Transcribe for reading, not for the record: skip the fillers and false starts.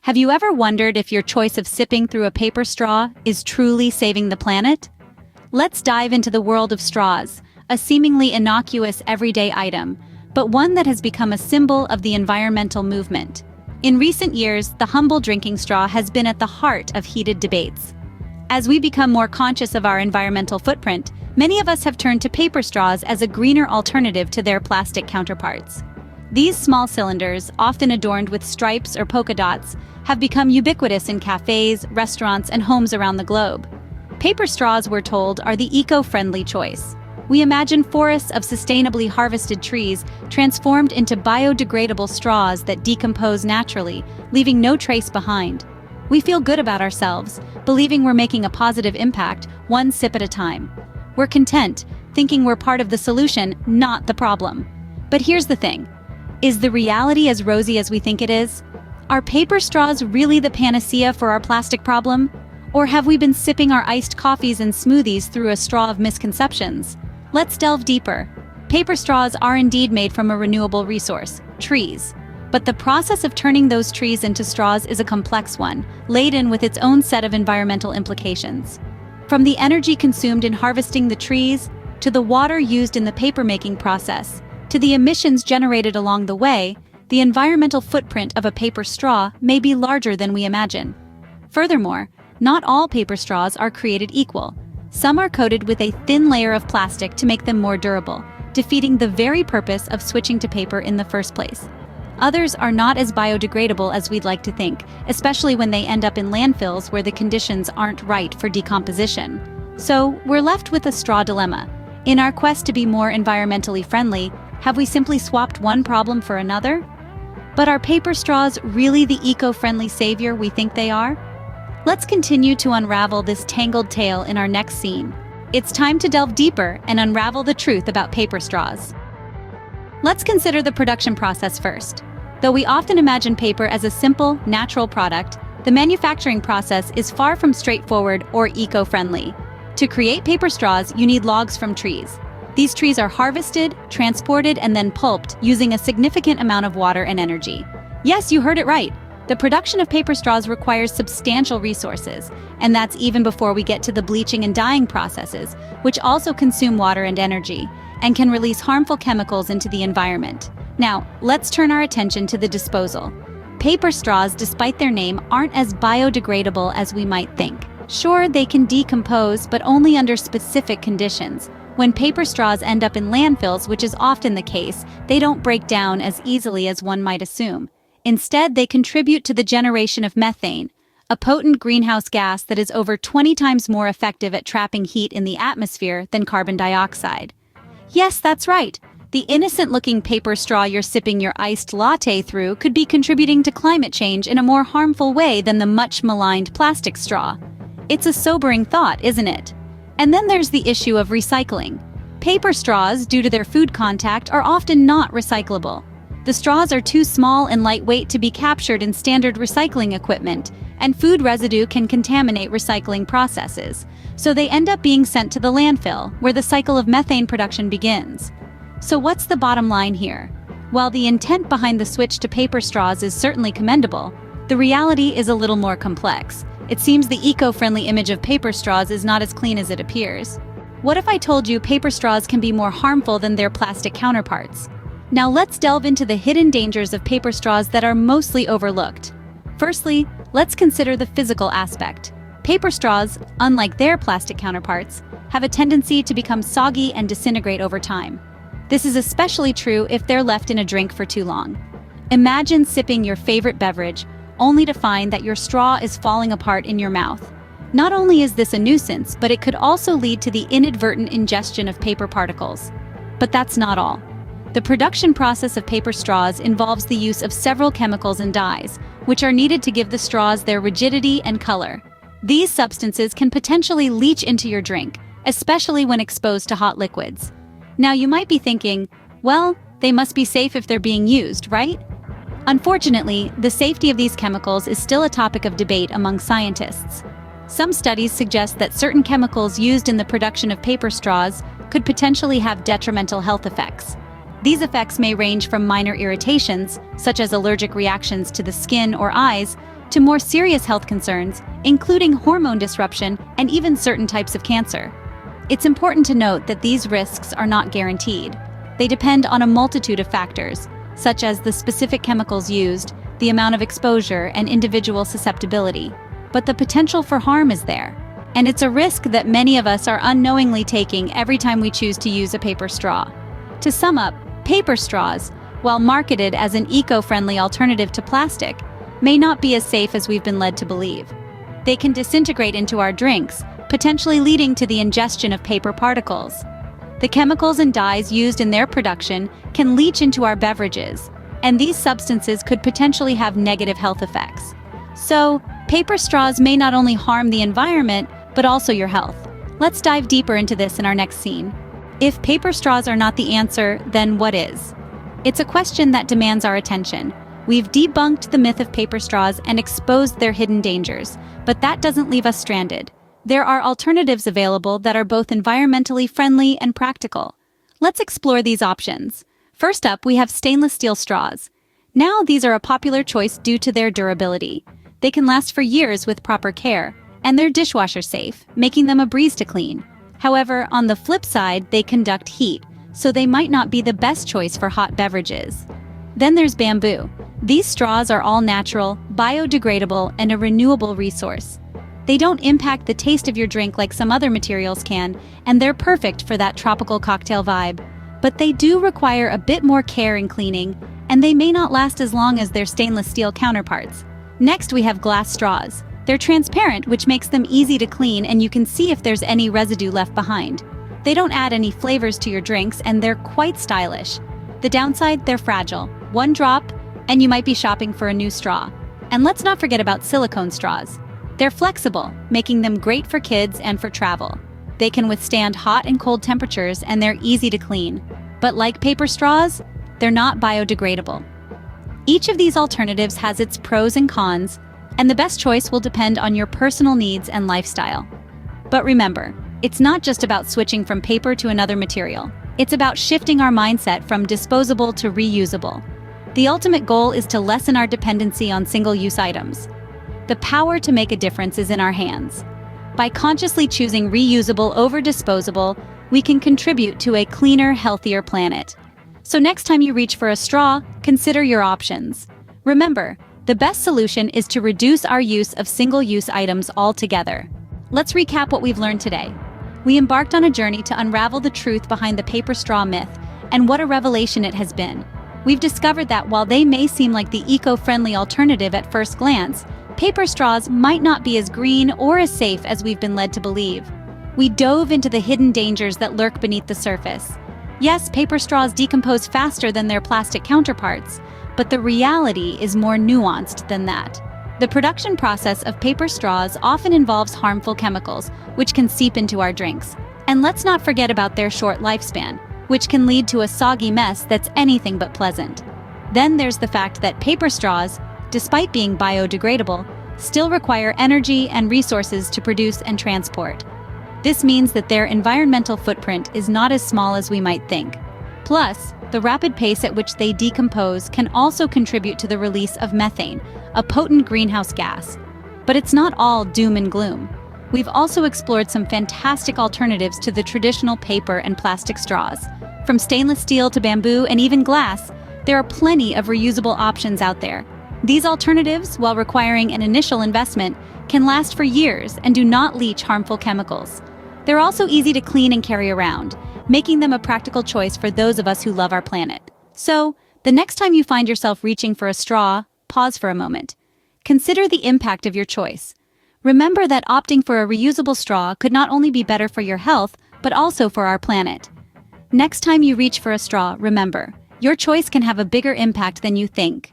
Have you ever wondered if your choice of sipping through a paper straw is truly saving the planet? Let's dive into the world of straws, a seemingly innocuous everyday item, but one that has become a symbol of the environmental movement. In recent years, the humble drinking straw has been at the heart of heated debates. As we become more conscious of our environmental footprint, many of us have turned to paper straws as a greener alternative to their plastic counterparts. These small cylinders, often adorned with stripes or polka dots, have become ubiquitous in cafes, restaurants, and homes around the globe. Paper straws, we're told, are the eco-friendly choice. We imagine forests of sustainably harvested trees transformed into biodegradable straws that decompose naturally, leaving no trace behind. We feel good about ourselves, believing we're making a positive impact, one sip at a time. We're content, thinking we're part of the solution, not the problem. But here's the thing. Is the reality as rosy as we think it is? Are paper straws really the panacea for our plastic problem? Or have we been sipping our iced coffees and smoothies through a straw of misconceptions? Let's delve deeper. Paper straws are indeed made from a renewable resource, trees. But the process of turning those trees into straws is a complex one, laden with its own set of environmental implications. From the energy consumed in harvesting the trees, to the water used in the paper-making process, to the emissions generated along the way, the environmental footprint of a paper straw may be larger than we imagine. Furthermore, not all paper straws are created equal. Some are coated with a thin layer of plastic to make them more durable, defeating the very purpose of switching to paper in the first place. Others are not as biodegradable as we'd like to think, especially when they end up in landfills where the conditions aren't right for decomposition. So, we're left with a straw dilemma. In our quest to be more environmentally friendly, have we simply swapped one problem for another? But are paper straws really the eco-friendly savior we think they are? Let's continue to unravel this tangled tale in our next scene. It's time to delve deeper and unravel the truth about paper straws. Let's consider the production process first. Though we often imagine paper as a simple, natural product, the manufacturing process is far from straightforward or eco-friendly. To create paper straws, you need logs from trees. These trees are harvested, transported, and then pulped using a significant amount of water and energy. Yes, you heard it right. The production of paper straws requires substantial resources, and that's even before we get to the bleaching and dyeing processes, which also consume water and energy, and can release harmful chemicals into the environment. Now, let's turn our attention to the disposal. Paper straws, despite their name, aren't as biodegradable as we might think. Sure, they can decompose, but only under specific conditions. When paper straws end up in landfills, which is often the case, they don't break down as easily as one might assume. Instead, they contribute to the generation of methane, a potent greenhouse gas that is over 20 times more effective at trapping heat in the atmosphere than carbon dioxide. Yes, that's right. The innocent-looking paper straw you're sipping your iced latte through could be contributing to climate change in a more harmful way than the much-maligned plastic straw. It's a sobering thought, isn't it? And then there's the issue of recycling. Paper straws, due to their food contact, are often not recyclable. The straws are too small and lightweight to be captured in standard recycling equipment, and food residue can contaminate recycling processes. So they end up being sent to the landfill, where the cycle of methane production begins. So what's the bottom line here? While the intent behind the switch to paper straws is certainly commendable, the reality is a little more complex. It seems the eco-friendly image of paper straws is not as clean as it appears. What if I told you paper straws can be more harmful than their plastic counterparts? Now let's delve into the hidden dangers of paper straws that are mostly overlooked. Firstly, let's consider the physical aspect. Paper straws, unlike their plastic counterparts, have a tendency to become soggy and disintegrate over time. This is especially true if they're left in a drink for too long. Imagine sipping your favorite beverage, only to find that your straw is falling apart in your mouth. Not only is this a nuisance, but it could also lead to the inadvertent ingestion of paper particles. But that's not all. The production process of paper straws involves the use of several chemicals and dyes, which are needed to give the straws their rigidity and color. These substances can potentially leach into your drink, especially when exposed to hot liquids. Now you might be thinking, well, they must be safe if they're being used, right? Unfortunately, the safety of these chemicals is still a topic of debate among scientists. Some studies suggest that certain chemicals used in the production of paper straws could potentially have detrimental health effects. These effects may range from minor irritations, such as allergic reactions to the skin or eyes, to more serious health concerns, including hormone disruption and even certain types of cancer. It's important to note that these risks are not guaranteed. They depend on a multitude of factors, such as the specific chemicals used, the amount of exposure, and individual susceptibility. But the potential for harm is there. And it's a risk that many of us are unknowingly taking every time we choose to use a paper straw. To sum up, paper straws, while marketed as an eco-friendly alternative to plastic, may not be as safe as we've been led to believe. They can disintegrate into our drinks, potentially leading to the ingestion of paper particles. The chemicals and dyes used in their production can leach into our beverages, and these substances could potentially have negative health effects. So, paper straws may not only harm the environment, but also your health. Let's dive deeper into this in our next scene. If paper straws are not the answer, then what is? It's a question that demands our attention. We've debunked the myth of paper straws and exposed their hidden dangers, but that doesn't leave us stranded. There are alternatives available that are both environmentally friendly and practical. Let's explore these options. First up, we have stainless steel straws. Now, these are a popular choice due to their durability. They can last for years with proper care, and they're dishwasher safe, making them a breeze to clean. However, on the flip side, they conduct heat, so they might not be the best choice for hot beverages. Then there's bamboo. These straws are all natural, biodegradable, and a renewable resource. They don't impact the taste of your drink like some other materials can, and they're perfect for that tropical cocktail vibe. But they do require a bit more care in cleaning, and they may not last as long as their stainless steel counterparts. Next, we have glass straws. They're transparent, which makes them easy to clean, and you can see if there's any residue left behind. They don't add any flavors to your drinks, and they're quite stylish. The downside, they're fragile. One drop, and you might be shopping for a new straw. And let's not forget about silicone straws. They're flexible, making them great for kids and for travel. They can withstand hot and cold temperatures, and they're easy to clean. But like paper straws, they're not biodegradable. Each of these alternatives has its pros and cons, and the best choice will depend on your personal needs and lifestyle. But remember, it's not just about switching from paper to another material. It's about shifting our mindset from disposable to reusable. The ultimate goal is to lessen our dependency on single-use items. The power to make a difference is in our hands. By consciously choosing reusable over disposable, we can contribute to a cleaner, healthier planet. So next time you reach for a straw, consider your options. Remember, the best solution is to reduce our use of single-use items altogether. Let's recap what we've learned today. We embarked on a journey to unravel the truth behind the paper straw myth, and what a revelation it has been. We've discovered that while they may seem like the eco-friendly alternative at first glance, paper straws might not be as green or as safe as we've been led to believe. We dove into the hidden dangers that lurk beneath the surface. Yes, paper straws decompose faster than their plastic counterparts, but the reality is more nuanced than that. The production process of paper straws often involves harmful chemicals, which can seep into our drinks. And let's not forget about their short lifespan, which can lead to a soggy mess that's anything but pleasant. Then there's the fact that paper straws, despite being biodegradable, still require energy and resources to produce and transport. This means that their environmental footprint is not as small as we might think. Plus, the rapid pace at which they decompose can also contribute to the release of methane, a potent greenhouse gas. But it's not all doom and gloom. We've also explored some fantastic alternatives to the traditional paper and plastic straws. From stainless steel to bamboo and even glass, there are plenty of reusable options out there. These alternatives, while requiring an initial investment, can last for years and do not leach harmful chemicals. They're also easy to clean and carry around, making them a practical choice for those of us who love our planet. So, the next time you find yourself reaching for a straw, pause for a moment. Consider the impact of your choice. Remember that opting for a reusable straw could not only be better for your health, but also for our planet. Next time you reach for a straw, remember, your choice can have a bigger impact than you think.